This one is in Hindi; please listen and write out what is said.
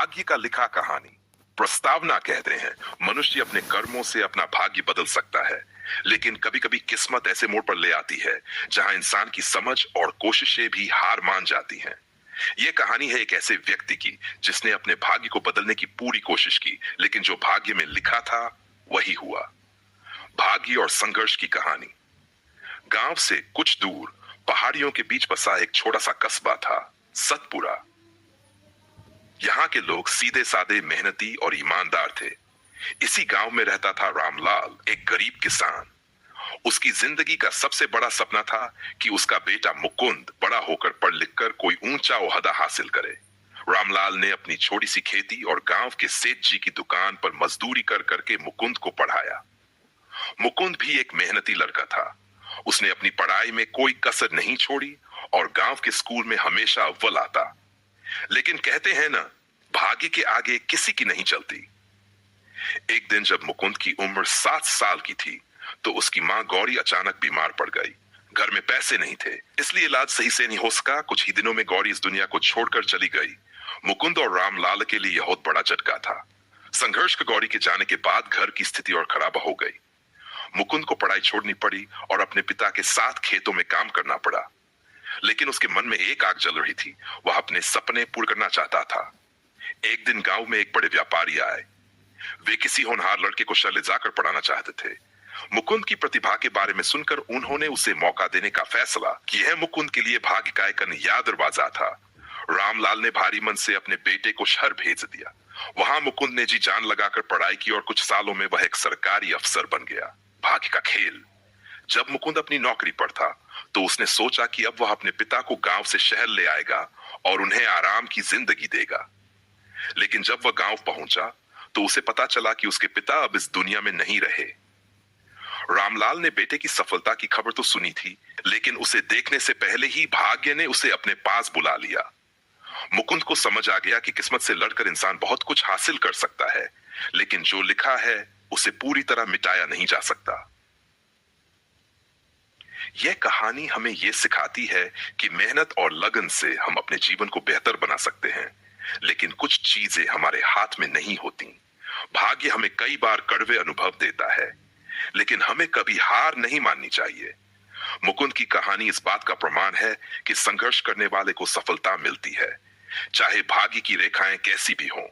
भाग्य का लिखा कहानी। प्रस्तावना कहते हैं मनुष्य अपने कर्मों से अपना भाग्य बदल सकता है, लेकिन कभी कभी किस्मत ऐसे मोड़ पर ले आती है जहां इंसान की समझ और कोशिशें भी हार मान जाती हैं। यह कहानी है एक ऐसे व्यक्ति की जिसने अपने भाग्य को बदलने की पूरी कोशिश की, लेकिन जो भाग्य में लिखा था वही हुआ। भाग्य और संघर्ष की कहानी। गांव से कुछ दूर पहाड़ियों के बीच बसा एक छोटा सा कस्बा था, सतपुरा। यहाँ के लोग सीधे साधे, मेहनती और ईमानदार थे। इसी गांव में रहता था रामलाल, एक गरीब किसान। उसकी जिंदगी का सबसे बड़ा सपना था कि उसका बेटा मुकुंद बड़ा होकर पढ़ लिखकर कोई ऊंचा ओहदा हासिल करे। रामलाल ने अपनी छोटी सी खेती और गांव के सेठ जी की दुकान पर मजदूरी कर करके मुकुंद को पढ़ाया। मुकुंद भी एक मेहनती लड़का था। उसने अपनी पढ़ाई में कोई कसर नहीं छोड़ी और गांव के स्कूल में हमेशा अव्वल आता। लेकिन कहते हैं ना, भाग्य के आगे किसी की नहीं चलती। एक दिन जब मुकुंद की उम्र 7 साल की थी तो उसकी मां गौरी अचानक बीमार पड़ गई। घर में पैसे नहीं थे, इसलिए इलाज सही से नहीं हो सका। कुछ ही दिनों में गौरी इस दुनिया को छोड़कर चली गई। मुकुंद और रामलाल के लिए यह बहुत बड़ा झटका था। संघर्ष के गौरी के जाने के बाद घर की स्थिति और खराब हो गई। मुकुंद को पढ़ाई छोड़नी पड़ी और अपने पिता के साथ खेतों में काम करना पड़ा। लेकिन उसके मन में एक आग जल रही थी, वह अपने सपने पूरे करना चाहता था। एक दिन गांव में एक बड़े व्यापारी आए। वे किसी होनहार लड़के को शहर ले जाकर पढ़ाना चाहते थे। मुकुंद की प्रतिभा के बारे में सुनकर उन्होंने उसे मौका देने का फैसला किया। मुकुंद के लिए भाग्य का एक नया दरवाजा था। रामलाल ने भारी मन से अपने बेटे को शहर भेज दिया। वहां मुकुंद ने जी जान लगाकर पढ़ाई की और कुछ सालों में वह एक सरकारी अफसर बन गया। भाग्य का खेल। जब मुकुंद अपनी नौकरी पर था तो उसने सोचा कि अब वह अपने पिता को गांव से शहर ले आएगा और उन्हें आराम की जिंदगी देगा। लेकिन जब वह गांव पहुंचा तो उसे पता चला कि उसके पिता अब इस दुनिया में नहीं रहे। रामलाल ने बेटे की सफलता की खबर तो सुनी थी, लेकिन उसे देखने से पहले ही भाग्य ने उसे अपने पास बुला लिया। मुकुंद को समझ आ गया कि किस्मत से लड़कर इंसान बहुत कुछ हासिल कर सकता है, लेकिन जो लिखा है उसे पूरी तरह मिटाया नहीं जा सकता। यह कहानी हमें यह सिखाती है कि मेहनत और लगन से हम अपने जीवन को बेहतर बना सकते हैं, लेकिन कुछ चीजें हमारे हाथ में नहीं होती। भाग्य हमें कई बार कड़वे अनुभव देता है, लेकिन हमें कभी हार नहीं माननी चाहिए। मुकुंद की कहानी इस बात का प्रमाण है कि संघर्ष करने वाले को सफलता मिलती है, चाहे भाग्य की रेखाएं कैसी भी हों।